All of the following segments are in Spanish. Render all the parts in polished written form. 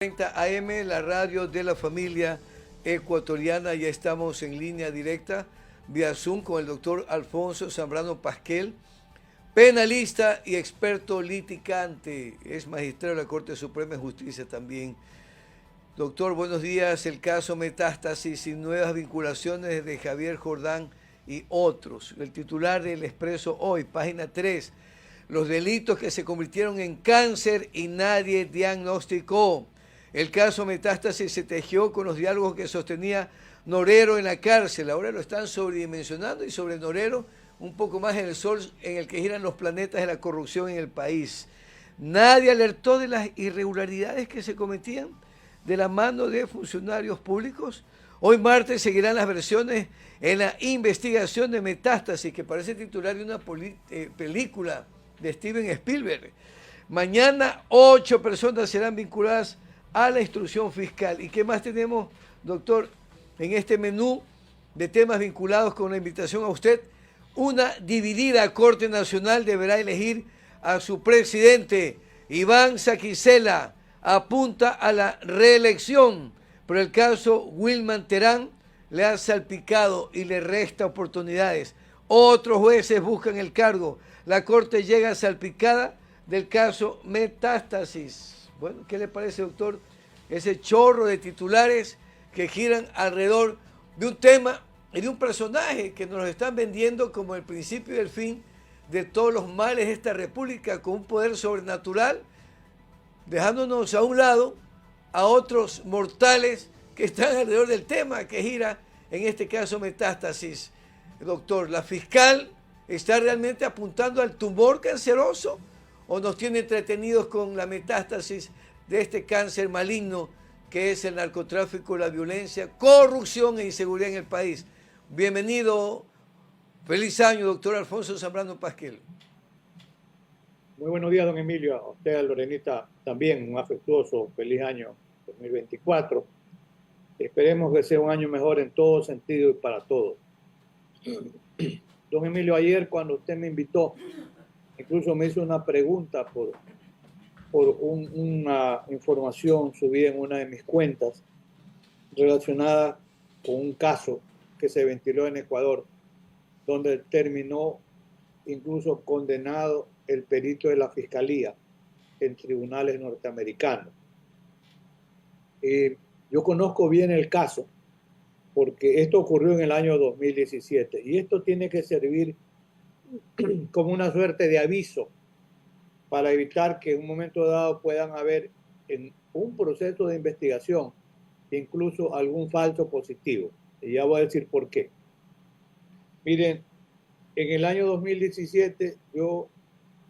30 AM, la radio de la familia ecuatoriana. Ya estamos en línea directa vía Zoom con el doctor Alfonso Zambrano Pasquel, penalista y experto litigante. Es magistrado de la Corte Suprema de Justicia también. Doctor, buenos días. El caso Metástasis y nuevas vinculaciones de Javier Jordán y otros. El titular del Expreso hoy, página 3. Los delitos que se convirtieron en cáncer y nadie diagnosticó. El caso Metástasis se tejió con los diálogos que sostenía Norero en la cárcel. Ahora lo están sobredimensionando y sobre Norero un poco más en el sol en el que giran los planetas de la corrupción en el país. Nadie alertó de las irregularidades que se cometían de la mano de funcionarios públicos. Hoy martes seguirán las versiones en la investigación de Metástasis, que parece titular de una película de Steven Spielberg. Mañana 8 personas serán vinculadas a la instrucción fiscal. ¿Y qué más tenemos, doctor, en este menú de temas vinculados con la invitación a usted? Una dividida Corte Nacional deberá elegir a su presidente. Iván Saquicela apunta a la reelección, pero el caso Wilman Terán le ha salpicado y le resta oportunidades. Otros jueces buscan el cargo. La Corte llega salpicada del caso Metástasis. Bueno, ¿qué le parece, doctor? Ese chorro de titulares que giran alrededor de un tema y de un personaje que nos lo están vendiendo como el principio y el fin de todos los males de esta república, con un poder sobrenatural, dejándonos a un lado a otros mortales que están alrededor del tema que gira, en este caso, Metástasis. Doctor, ¿la fiscal está realmente apuntando al tumor canceroso o nos tiene entretenidos con la metástasis de este cáncer maligno que es el narcotráfico, la violencia, corrupción e inseguridad en el país? Bienvenido, feliz año, doctor Alfonso Zambrano Pasquel. Muy buenos días, don Emilio. A usted, a Lorenita, también un afectuoso feliz año 2024. Esperemos que sea un año mejor en todo sentido y para todos. Don Emilio, ayer cuando usted me invitó, incluso me hizo una pregunta por una información subida en una de mis cuentas relacionada con un caso que se ventiló en Ecuador, donde terminó incluso condenado el perito de la Fiscalía en tribunales norteamericanos. Yo conozco bien el caso porque esto ocurrió en el año 2017 y esto tiene que servir como una suerte de aviso para evitar que en un momento dado puedan haber en un proceso de investigación incluso algún falso positivo. Y ya voy a decir por qué. Miren, en el año 2017 yo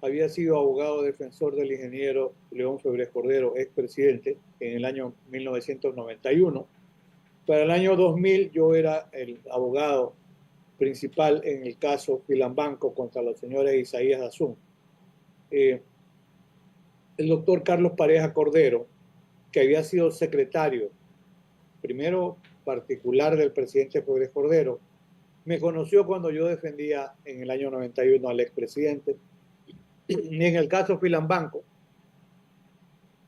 había sido abogado defensor del ingeniero León Febres Cordero, expresidente, en el año 1991. Para el año 2000 yo era el abogado principal en el caso Filambanco contra los señores Isaías Azún. El doctor Carlos Pareja Cordero, que había sido secretario, primero particular del presidente Febres Cordero, me conoció cuando yo defendía en el año 91 al expresidente. Y en el caso Filambanco,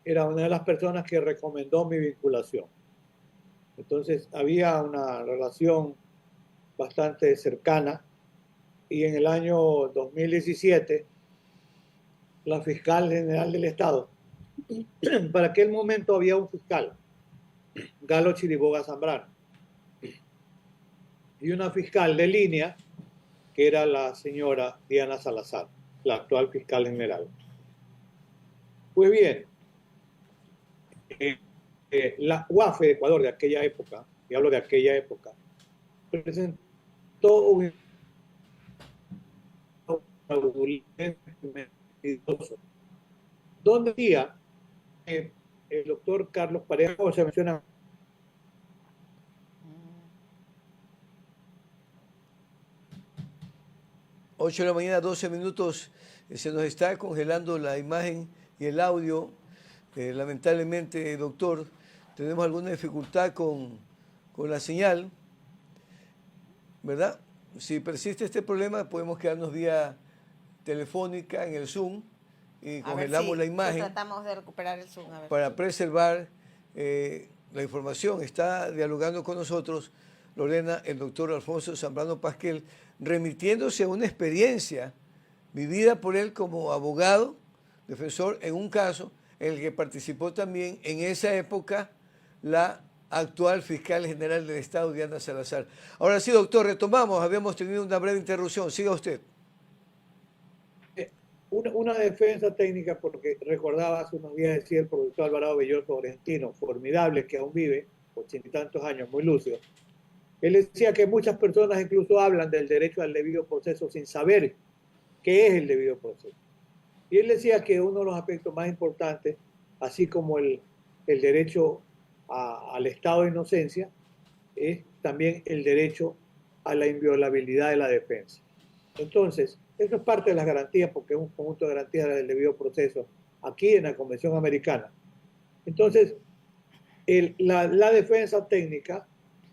era una de las personas que recomendó mi vinculación. Entonces había una relación bastante cercana y en el año 2017 la fiscal general del Estado, para aquel momento había un fiscal, Galo Chiriboga Zambrano, y una fiscal de línea que era la señora Diana Salazar, la actual fiscal general. Pues bien, la UAFE de Ecuador de aquella época, y hablo de aquella época, presentó un donde decía el doctor Carlos Pareja, se menciona 8 de la mañana, 12 minutos, se nos está congelando la imagen y el audio. Lamentablemente, doctor, tenemos alguna dificultad con la señal, ¿verdad? Si persiste este problema, podemos quedarnos vía telefónica en el Zoom y congelamos la imagen. Tratamos de recuperar el Zoom. A ver. Para preservar la información. Está dialogando con nosotros Lorena, el doctor Alfonso Zambrano Pasquel, remitiéndose a una experiencia vivida por él como abogado, defensor, en un caso en el que participó también en esa época la actual fiscal general del Estado, Diana Salazar. Ahora sí, doctor, retomamos. Habíamos tenido una breve interrupción. Siga usted. Una defensa técnica, porque recordaba hace unos días decía el profesor Alvarado Belloso argentino, formidable, que aún vive, 80 y tantos años, muy lúcido. Él decía que muchas personas incluso hablan del derecho al debido proceso sin saber qué es el debido proceso. Y él decía que uno de los aspectos más importantes, así como el derecho al estado de inocencia, es también el derecho a la inviolabilidad de la defensa. Entonces, eso es parte de las garantías, porque es un conjunto de garantías del debido proceso aquí en la Convención Americana. Entonces, la defensa técnica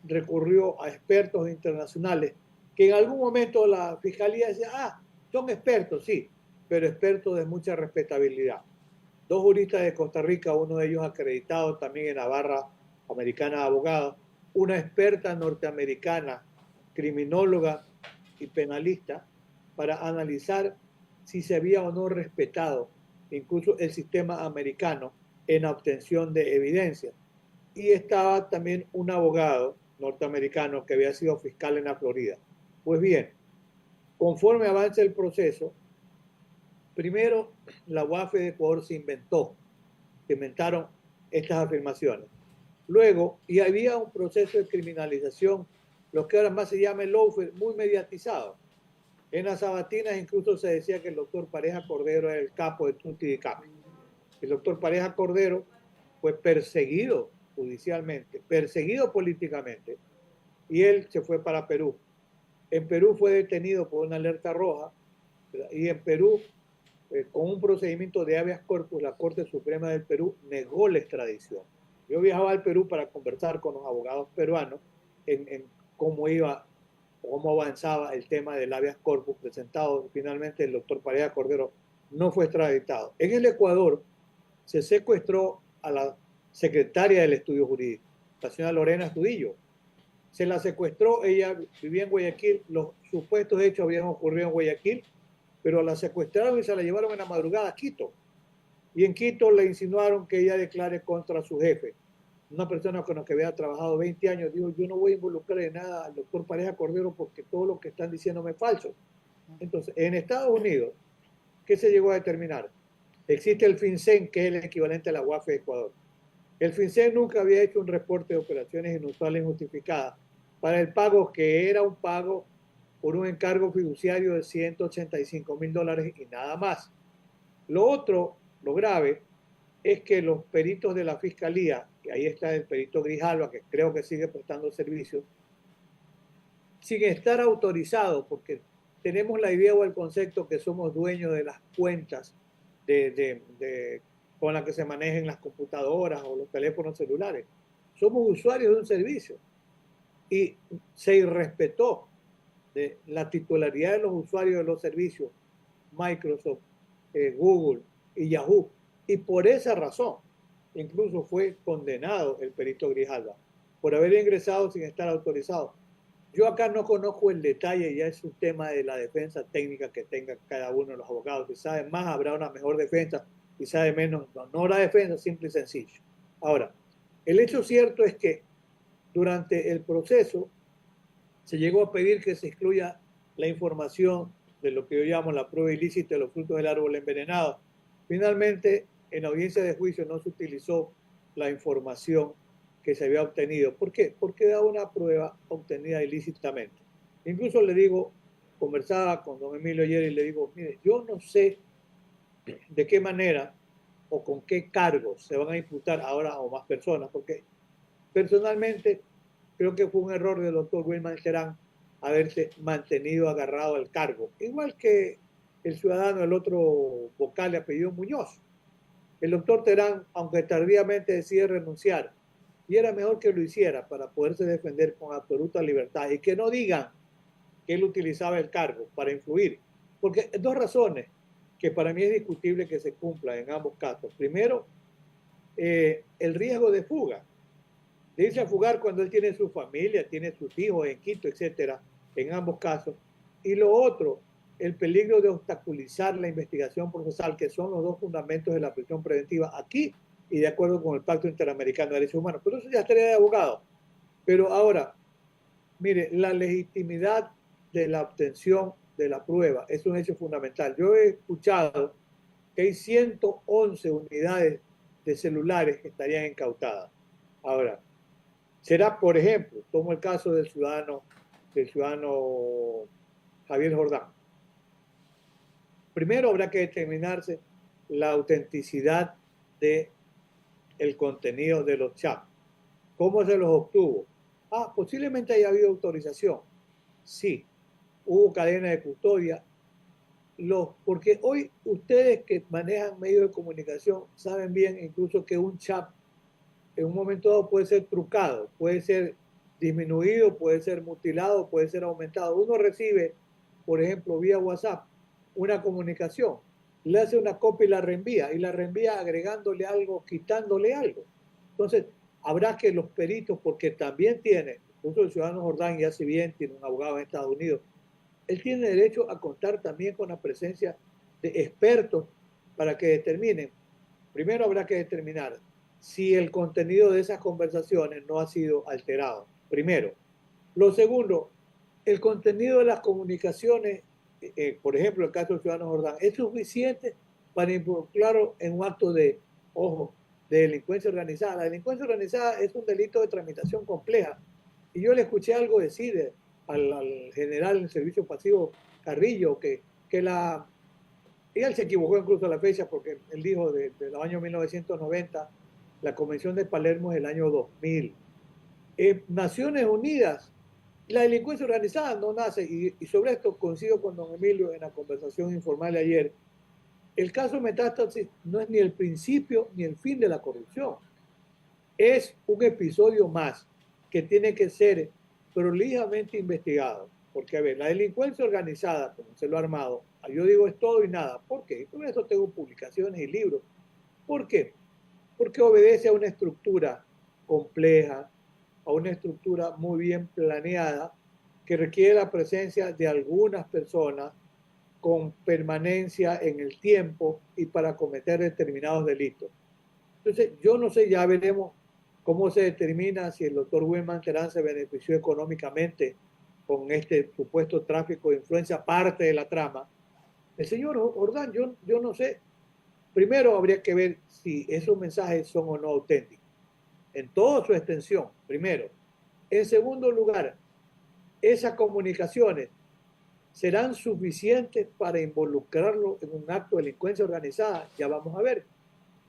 recurrió a expertos internacionales que en algún momento la fiscalía decía, son expertos, sí, pero expertos de mucha respetabilidad. Dos juristas de Costa Rica, uno de ellos acreditado también en la barra americana de abogados, una experta norteamericana, criminóloga y penalista, para analizar si se había o no respetado incluso el sistema americano en la obtención de evidencia. Y estaba también un abogado norteamericano que había sido fiscal en la Florida. Pues bien, conforme avanza el proceso, primero la UAFE de Ecuador se inventaron estas afirmaciones. Luego, y había un proceso de criminalización, lo que ahora más se llama el lawfare, muy mediatizado. En las sabatinas incluso se decía que el doctor Pareja Cordero era el capo de Tutti di Capi. El doctor Pareja Cordero fue perseguido judicialmente, perseguido políticamente, y él se fue para Perú. En Perú fue detenido por una alerta roja, ¿verdad? Y en Perú, con un procedimiento de habeas corpus, la Corte Suprema del Perú negó la extradición. Yo viajaba al Perú para conversar con los abogados peruanos en cómo iba, cómo avanzaba el tema del habeas corpus presentado. Finalmente el doctor Pareja Cordero no fue extraditado. En el Ecuador se secuestró a la secretaria del estudio jurídico, la señora Lorena Estudillo. Se la secuestró, ella vivía en Guayaquil, los supuestos hechos habían ocurrido en Guayaquil, pero la secuestraron y se la llevaron en la madrugada a Quito. Y en Quito le insinuaron que ella declare contra su jefe. Una persona con la que había trabajado 20 años dijo, yo no voy a involucrar en nada al doctor Pareja Cordero porque todo lo que están diciéndome es falso. Entonces, en Estados Unidos, ¿qué se llegó a determinar? Existe el FinCEN, que es el equivalente a la UAFE de Ecuador. El FinCEN nunca había hecho un reporte de operaciones inusuales injustificadas para el pago que era un pago por un encargo fiduciario de $185,000 y nada más. Lo otro, lo grave, es que los peritos de la Fiscalía, y ahí está el perito Grijalva, que creo que sigue prestando servicios, sin estar autorizados, porque tenemos la idea o el concepto que somos dueños de las cuentas con las que se manejen las computadoras o los teléfonos celulares. Somos usuarios de un servicio y se irrespetó de la titularidad de los usuarios de los servicios Microsoft, Google y Yahoo. Y por esa razón, incluso fue condenado el perito Grijalva por haber ingresado sin estar autorizado. Yo acá no conozco el detalle, ya es un tema de la defensa técnica que tenga cada uno de los abogados. Si sabe más, habrá una mejor defensa, si sabe menos, no la defensa, simple y sencillo. Ahora, el hecho cierto es que durante el proceso se llegó a pedir que se excluya la información de lo que yo llamo la prueba ilícita de los frutos del árbol envenenado. Finalmente, en la audiencia de juicio no se utilizó la información que se había obtenido. ¿Por qué? Porque era una prueba obtenida ilícitamente. Incluso le digo, conversaba con don Emilio ayer y le digo, mire, yo no sé de qué manera o con qué cargos se van a imputar ahora o más personas, porque personalmente creo que fue un error del doctor Wilman Cherán haberse mantenido agarrado al cargo, igual que el ciudadano, el otro vocal de apellido Muñoz. El doctor Terán, aunque tardíamente decide renunciar, y era mejor que lo hiciera para poderse defender con absoluta libertad y que no digan que él utilizaba el cargo para influir. Porque dos razones que para mí es discutible que se cumplan en ambos casos. Primero, el riesgo de fuga, de irse a fugar cuando él tiene su familia, tiene sus hijos en Quito, etcétera, en ambos casos. Y lo otro, el peligro de obstaculizar la investigación procesal, que son los dos fundamentos de la prisión preventiva aquí y de acuerdo con el Pacto Interamericano de Derechos Humanos. Pero eso ya estaría de abogado. Pero ahora, mire, la legitimidad de la obtención de la prueba es un hecho fundamental. Yo he escuchado que hay 111 unidades de celulares que estarían incautadas. Ahora, será, por ejemplo, tomo el caso del ciudadano Javier Jordán. Primero habrá que determinarse la autenticidad del contenido de los chats. ¿Cómo se los obtuvo? Posiblemente haya habido autorización. Sí, hubo cadena de custodia. Porque hoy ustedes que manejan medios de comunicación saben bien incluso que un chat en un momento dado puede ser trucado, puede ser disminuido, puede ser mutilado, puede ser aumentado. Uno recibe, por ejemplo, vía WhatsApp, una comunicación, le hace una copia y la reenvía agregándole algo, quitándole algo. Entonces, habrá que los peritos, porque también tiene, incluso el ciudadano Jordán, ya si bien tiene un abogado en Estados Unidos, él tiene derecho a contar también con la presencia de expertos para que determinen. Primero habrá que determinar si el contenido de esas conversaciones no ha sido alterado. Primero. Lo segundo, el contenido de las comunicaciones, por ejemplo, el caso del ciudadano Jordán, es suficiente para involucrarlo en un acto de, ojo, de delincuencia organizada. La delincuencia organizada es un delito de tramitación compleja. Y yo le escuché algo decir al general en servicio pasivo Carrillo que y él se equivocó incluso a la fecha porque él dijo de los años 1990, la Convención de Palermo es el año 2000. Naciones Unidas, la delincuencia organizada no nace, y sobre esto coincido con don Emilio en la conversación informal de ayer, el caso Metástasis no es ni el principio ni el fin de la corrupción, es un episodio más que tiene que ser prolijamente investigado, porque a ver, la delincuencia organizada, como se lo ha armado, yo digo es todo y nada, ¿por qué? Por eso tengo publicaciones y libros, ¿por qué? Porque obedece a una estructura compleja, a una estructura muy bien planeada, que requiere la presencia de algunas personas con permanencia en el tiempo y para cometer determinados delitos. Entonces, yo no sé, ya veremos cómo se determina si el doctor Wilman Terán se benefició económicamente con este supuesto tráfico de influencia, parte de la trama. El señor Jordán, yo no sé. Primero habría que ver si esos mensajes son o no auténticos, en toda su extensión, primero. En segundo lugar, esas comunicaciones serán suficientes para involucrarlo en un acto de delincuencia organizada, ya vamos a ver.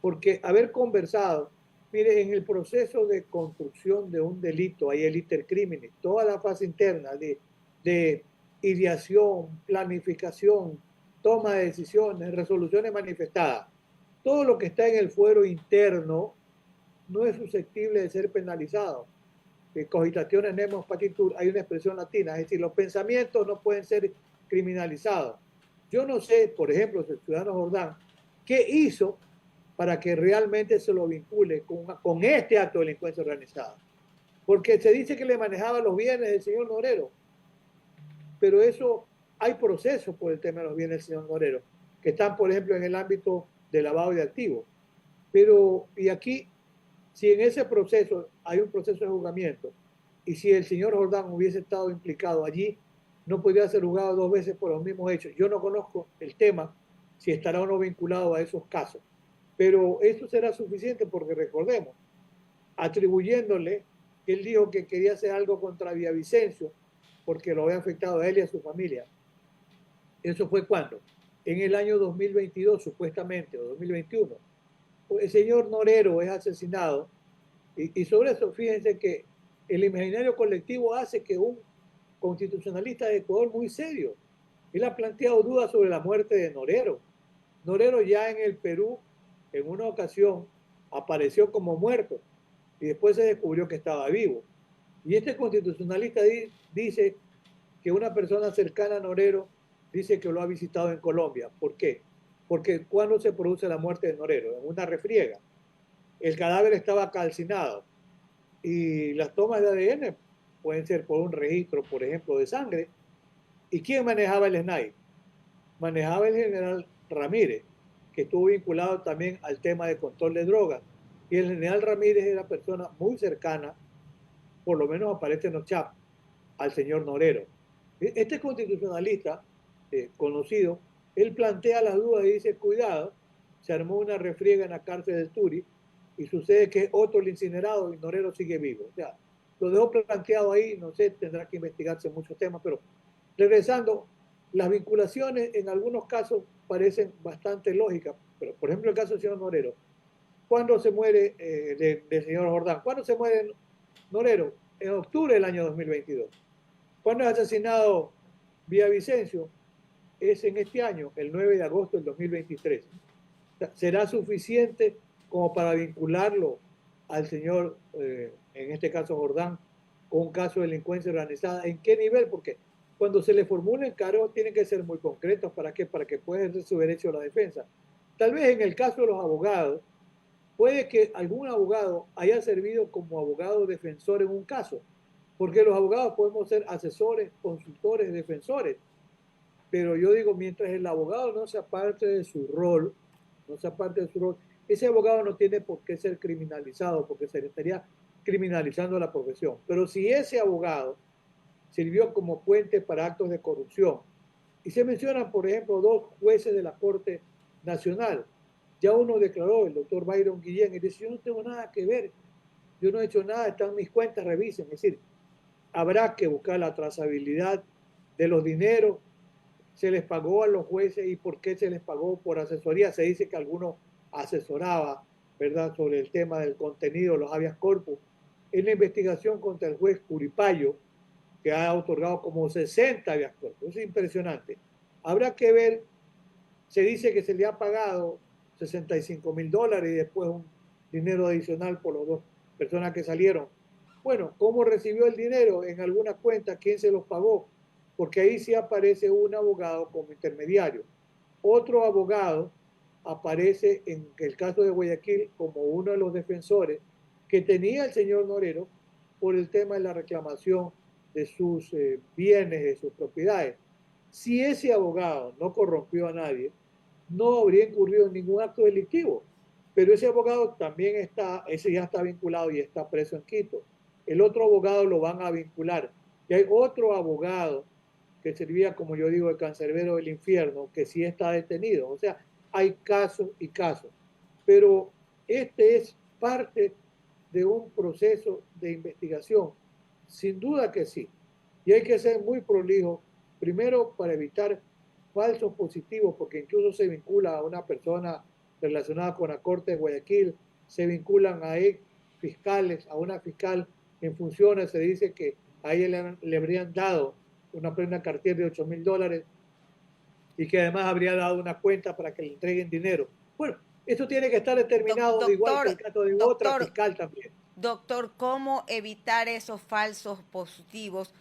Porque haber conversado, mire, en el proceso de construcción de un delito, hay el iter criminis, toda la fase interna de ideación, planificación, toma de decisiones, resoluciones manifestadas, todo lo que está en el fuero interno no es susceptible de ser penalizado. Cogitationes nemo patitur, hay una expresión latina, es decir, los pensamientos no pueden ser criminalizados. Yo no sé, por ejemplo, el ciudadano Jordán, qué hizo para que realmente se lo vincule con este acto de delincuencia organizada. Porque se dice que le manejaba los bienes del señor Norero, pero eso hay procesos por el tema de los bienes del señor Norero, que están, por ejemplo, en el ámbito de lavado de activos. Pero, y aquí, si en ese proceso hay un proceso de juzgamiento, y si el señor Jordán hubiese estado implicado allí, no podría ser juzgado dos veces por los mismos hechos. Yo no conozco el tema, si estará o no vinculado a esos casos. Pero eso será suficiente porque recordemos, atribuyéndole que él dijo que quería hacer algo contra Villavicencio porque lo había afectado a él y a su familia. ¿Eso fue cuándo? En el año 2022, supuestamente, o 2021. El señor Norero es asesinado y sobre eso fíjense que el imaginario colectivo hace que un constitucionalista de Ecuador muy serio, él ha planteado dudas sobre la muerte de Norero. Norero ya en el Perú, en una ocasión, apareció como muerto y después se descubrió que estaba vivo. Y este constitucionalista dice que una persona cercana a Norero dice que lo ha visitado en Colombia. ¿Por qué? Porque ¿cuándo se produce la muerte de Norero? En una refriega. el cadáver estaba calcinado y las tomas de ADN pueden ser por un registro, por ejemplo, de sangre. ¿Y quién manejaba el SNAI? Manejaba el general Ramírez, que estuvo vinculado también al tema de control de drogas. Y el general Ramírez era persona muy cercana, por lo menos aparece en los chats, al señor Norero. Este constitucionalista conocido, él plantea las dudas y dice, cuidado, se armó una refriega en la cárcel del Turi y sucede que otro el incinerado y Norero sigue vivo. O sea, lo dejó planteado ahí, no sé, tendrá que investigarse muchos temas, pero regresando, las vinculaciones en algunos casos parecen bastante lógicas, pero por ejemplo el caso del señor Norero, ¿cuándo se muere del señor Jordán? ¿Cuándo se muere Norero? En octubre del año 2022. ¿Cuándo es asesinado Villavicencio? Es en este año, el 9 de agosto del 2023. ¿Será suficiente como para vincularlo al señor, en este caso Jordán, con un caso de delincuencia organizada? ¿En qué nivel? Porque cuando se le formulen cargos tienen que ser muy concretos. ¿Para qué? Para que pueda ejercer su derecho a la defensa. Tal vez en el caso de los abogados, puede que algún abogado haya servido como abogado defensor en un caso, porque los abogados podemos ser asesores, consultores, defensores, pero yo digo, mientras el abogado no se aparte de su rol, no se aparte de su rol, ese abogado no tiene por qué ser criminalizado, porque se le estaría criminalizando la profesión. Pero si ese abogado sirvió como puente para actos de corrupción, y se mencionan, por ejemplo, dos jueces de la Corte Nacional, ya uno declaró, el doctor Byron Guillén, y dice, yo no tengo nada que ver, yo no he hecho nada, están mis cuentas, revisen. Es decir, habrá que buscar la trazabilidad de los dineros, se les pagó a los jueces y por qué se les pagó por asesoría. Se dice que alguno asesoraba, ¿verdad?, sobre el tema del contenido de los habeas corpus. En la investigación contra el juez Curipayo, que ha otorgado como 60 habeas corpus. Es impresionante. Habrá que ver, se dice que se le ha pagado $65,000 y después un dinero adicional por las dos personas que salieron. Bueno, ¿cómo recibió el dinero? En alguna cuenta, ¿quién se los pagó? Porque ahí sí aparece un abogado como intermediario. Otro abogado aparece en el caso de Guayaquil como uno de los defensores que tenía el señor Norero por el tema de la reclamación de sus bienes, de sus propiedades. Si ese abogado no corrompió a nadie, no habría incurrido en ningún acto delictivo. Pero ese abogado también está, ese ya está vinculado y está preso en Quito. El otro abogado lo van a vincular. Y hay otro abogado que servía, como yo digo, el cancerbero del infierno, que sí está detenido. O sea, hay casos y casos. Pero este es parte de un proceso de investigación. Sin duda que sí. Y hay que ser muy prolijo, primero para evitar falsos positivos, porque incluso se vincula a una persona relacionada con la Corte de Guayaquil, se vinculan a fiscales, a una fiscal en funciones, se dice que a ella le habrían dado una prenda Cartier de $8,000 y que además habría dado una cuenta para que le entreguen dinero. Bueno, eso tiene que estar determinado, de igual que el caso de otra Doctor, fiscal también. doctor, ¿cómo evitar esos falsos positivos?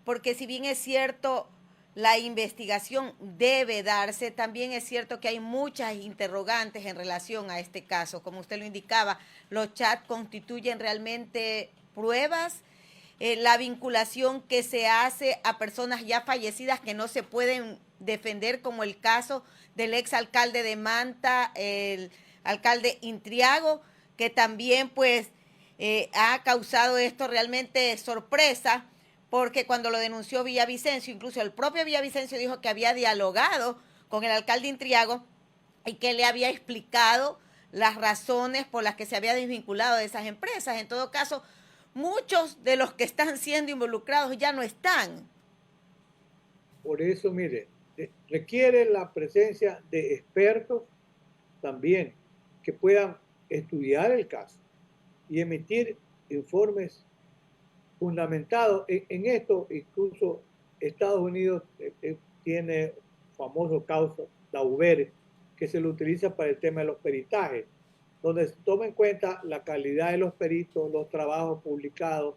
Porque si bien es cierto, la investigación debe darse, también es cierto que hay muchas interrogantes en relación a este caso. Como usted lo indicaba, los chats constituyen realmente pruebas, la vinculación que se hace a personas ya fallecidas que no se pueden defender, como el caso del exalcalde de Manta, el alcalde Intriago, que también pues ha causado esto realmente sorpresa, porque cuando lo denunció Villavicencio, incluso el propio Villavicencio dijo que había dialogado con el alcalde Intriago y que le había explicado las razones por las que se había desvinculado de esas empresas. En todo caso, muchos de los que están siendo involucrados ya no están. Por eso, mire, requiere la presencia de expertos también que puedan estudiar el caso y emitir informes fundamentados en esto. Incluso Estados Unidos tiene famoso caso Dauber, que se lo utiliza para el tema de los peritajes, donde se toma en cuenta la calidad de los peritos, los trabajos publicados,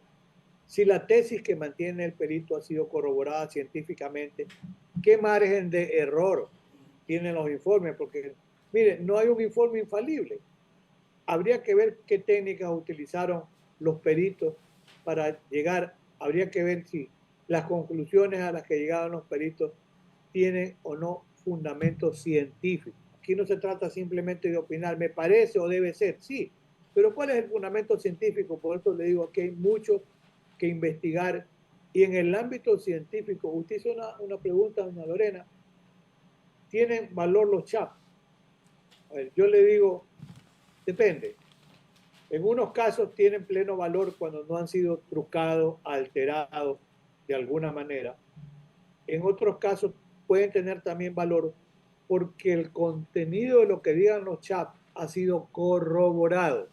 si la tesis que mantiene el perito ha sido corroborada científicamente, qué margen de error tienen los informes, porque, mire, no hay un informe infalible. habría que ver qué técnicas utilizaron los peritos para llegar, habría que ver si las conclusiones a las que llegaron los peritos tienen o no fundamento científico. Aquí no se trata simplemente de opinar, me parece o debe ser, sí, pero ¿cuál es el fundamento científico? Por eso le digo que hay mucho que investigar. Y en el ámbito científico, usted hizo una pregunta, doña Lorena, ¿tienen valor los chats? A ver, yo le digo, depende. En unos casos tienen pleno valor cuando no han sido trucados, alterados de alguna manera. En otros casos pueden tener también valor porque el contenido de lo que digan los chats ha sido corroborado.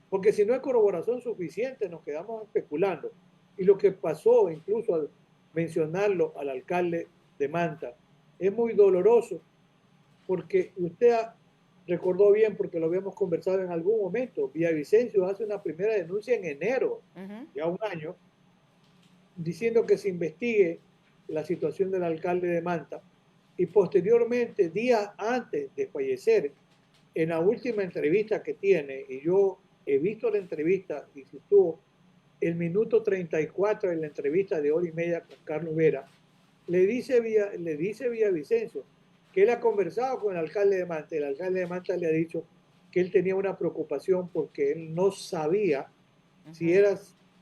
Porque si no hay corroboración suficiente, nos quedamos especulando. Y lo que pasó, incluso al mencionarlo al alcalde de Manta, es muy doloroso porque usted recordó bien, porque lo habíamos conversado en algún momento, Villavicencio hace una primera denuncia en enero, ya un año, diciendo que se investigue la situación del alcalde de Manta, y posteriormente, días antes de fallecer, en la última entrevista que tiene, y yo he visto la entrevista y si estuvo el minuto 34 en la entrevista de hora y media con Carlos Vera, le dice Villavicencio que él ha conversado con el alcalde de Manta. El alcalde de Manta le ha dicho que él tenía una preocupación porque él no sabía si era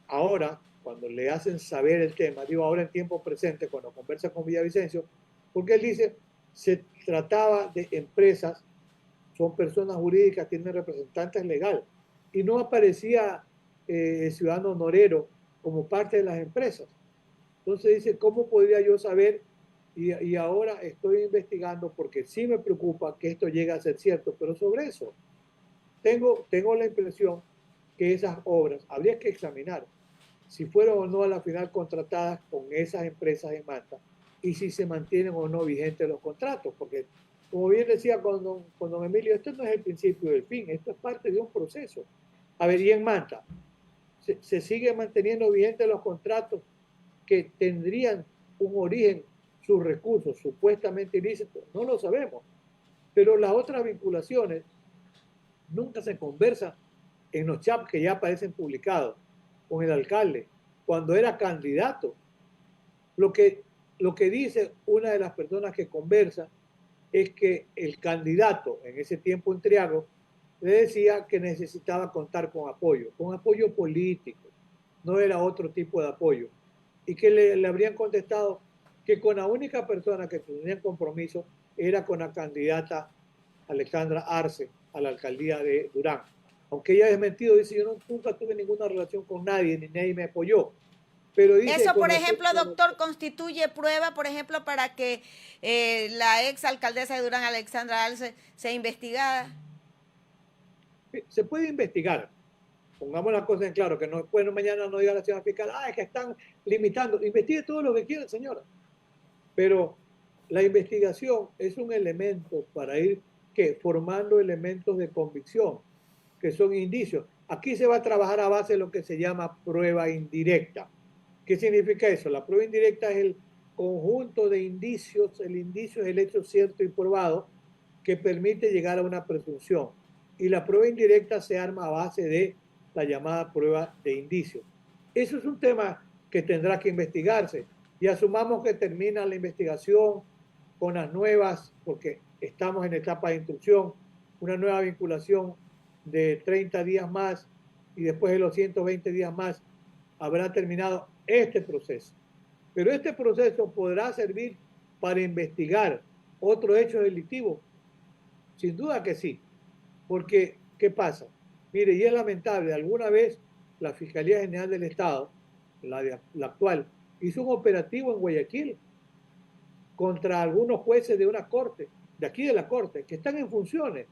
ahora, cuando le hacen saber el tema, digo ahora en tiempo presente, cuando conversa con Villavicencio, porque él dice, se trataba de empresas, son personas jurídicas, tienen representantes legales, y no aparecía el ciudadano Norero como parte de las empresas. Entonces dice, ¿cómo podría yo saber? Y ahora estoy investigando porque sí me preocupa que esto llegue a ser cierto, pero sobre eso tengo la impresión que esas obras habría que examinar si fueron o no a la final contratadas con esas empresas en Manta y si se mantienen o no vigentes los contratos, porque como bien decía con don Emilio, esto no es el principio del fin, esto es parte de un proceso. A ver, y en Manta, se siguen manteniendo vigentes los contratos que tendrían un origen, sus recursos supuestamente ilícitos, no lo sabemos, pero las otras vinculaciones nunca se conversan en los chats que ya aparecen publicados con el alcalde cuando era candidato. Lo que dice una de las personas que conversa es que el candidato en ese tiempo en Triago le decía que necesitaba contar con apoyo político, no era otro tipo de apoyo, y que le habrían contestado que con la única persona que tenía compromiso era con la candidata Alexandra Arce a la alcaldía de Durán. Aunque ella ha desmentido, dice, yo nunca tuve ninguna relación con nadie, ni nadie me apoyó. Pero dice, eso, por ejemplo, doctor, constituye prueba, por ejemplo, para que la ex alcaldesa de Durán, Alexandra Arce, sea investigada. Se puede investigar. Pongamos las cosas en claro, que no, después mañana no diga la señora fiscal, es que están limitando. Investigue todo lo que quiera, señora. Pero la investigación es un elemento para ir formando elementos de convicción, que son indicios. Aquí se va a trabajar a base de lo que se llama prueba indirecta. ¿Qué significa eso? La prueba indirecta es el conjunto de indicios, el indicio es el hecho cierto y probado que permite llegar a una presunción. Y la prueba indirecta se arma a base de la llamada prueba de indicios. Eso es un tema que tendrá que investigarse. Y asumamos que termina la investigación con las nuevas, porque estamos en etapa de instrucción, una nueva vinculación de 30 días más y después de los 120 días más habrá terminado este proceso. Pero este proceso podrá servir para investigar otro hecho delictivo. Sin duda que sí. Porque, ¿qué pasa? Mire, y es lamentable, alguna vez la Fiscalía General del Estado, la actual, hizo un operativo en Guayaquil contra algunos jueces de una corte, de aquí de la corte, que están en funciones.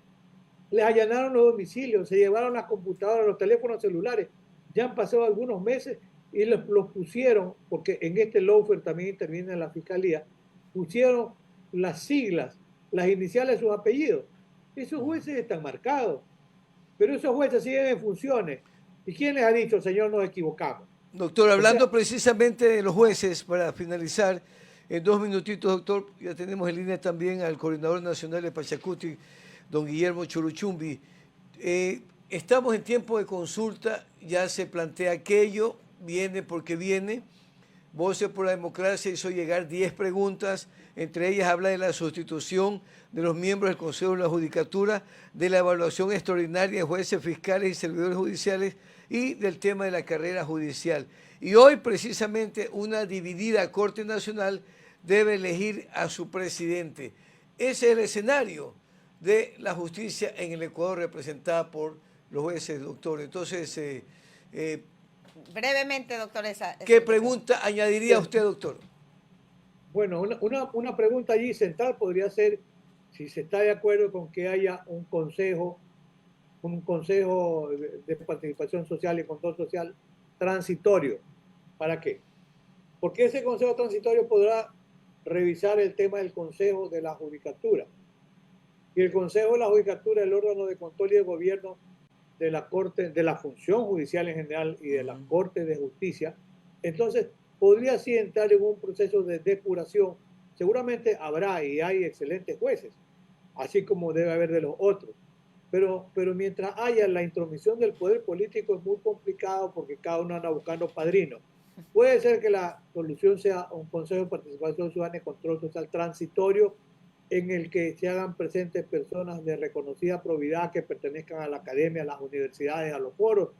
Les allanaron los domicilios, se llevaron las computadoras, los teléfonos celulares. Ya han pasado algunos meses y los pusieron, porque en este lawfare también interviene la Fiscalía, pusieron las siglas, las iniciales de sus apellidos. Esos jueces están marcados, pero esos jueces siguen en funciones. ¿Y quién les ha dicho, señor, nos equivocamos? Doctor, hablando precisamente de los jueces, para finalizar, en 2 minutitos, doctor, ya tenemos en línea también al coordinador nacional de Pachacuti, don Guillermo Choruchumbi. Estamos en tiempo de consulta, ya se plantea aquello, viene porque viene. Voces por la Democracia hizo llegar 10 preguntas, entre ellas habla de la sustitución de los miembros del Consejo de la Judicatura, de la evaluación extraordinaria de jueces fiscales y servidores judiciales y del tema de la carrera judicial. Y hoy precisamente una dividida Corte Nacional debe elegir a su presidente. Ese es el escenario de la justicia en el Ecuador representada por los jueces, doctor. Entonces, brevemente, doctor, ¿qué pregunta añadiría usted, doctor? Bueno, una pregunta allí central podría ser si se está de acuerdo con que haya un consejo de participación social y control social transitorio. ¿Para qué? Porque ese consejo transitorio podrá revisar el tema del consejo de la judicatura. Y el consejo de la judicatura es el órgano de control y de gobierno de la Corte, de la función judicial en general y de la Corte de Justicia. Entonces, podría así entrar en un proceso de depuración. Seguramente habrá y hay excelentes jueces, así como debe haber de los otros. Pero mientras haya la intromisión del poder político es muy complicado porque cada uno anda buscando padrinos. Puede ser que la solución sea un Consejo de Participación Ciudadana y Control Social transitorio en el que se hagan presentes personas de reconocida probidad que pertenezcan a la academia, a las universidades, a los foros.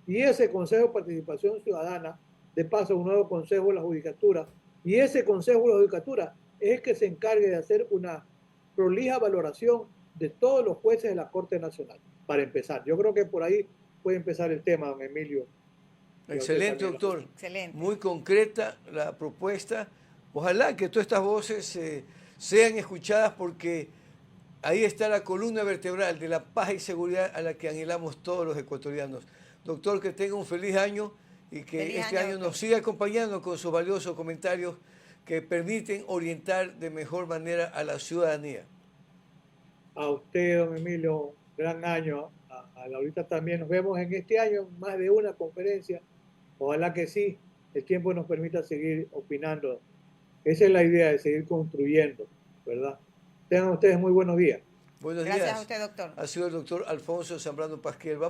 Y ese Consejo de Participación Ciudadana, de paso, un nuevo Consejo de la Judicatura. Y ese Consejo de la Judicatura es el que se encargue de hacer una prolija valoración de todos los jueces de la Corte Nacional, para empezar. Yo creo que por ahí puede empezar el tema, don Emilio. Excelente, doctor. Excelente. Muy concreta la propuesta. Ojalá que todas estas voces sean escuchadas porque ahí está la columna vertebral de la paz y seguridad a la que anhelamos todos los ecuatorianos. Doctor, que tenga un feliz año y que este año nos siga acompañando con sus valiosos comentarios que permiten orientar de mejor manera a la ciudadanía. A usted, don Emilio, gran año. A Laurita también. Nos vemos en este año en más de una conferencia. Ojalá que sí, el tiempo nos permita seguir opinando. Esa es la idea, de seguir construyendo, ¿verdad? Tengan ustedes muy buenos días. Buenos Gracias días. a usted, doctor. Ha sido el doctor Alfonso Zambrano Pasquel.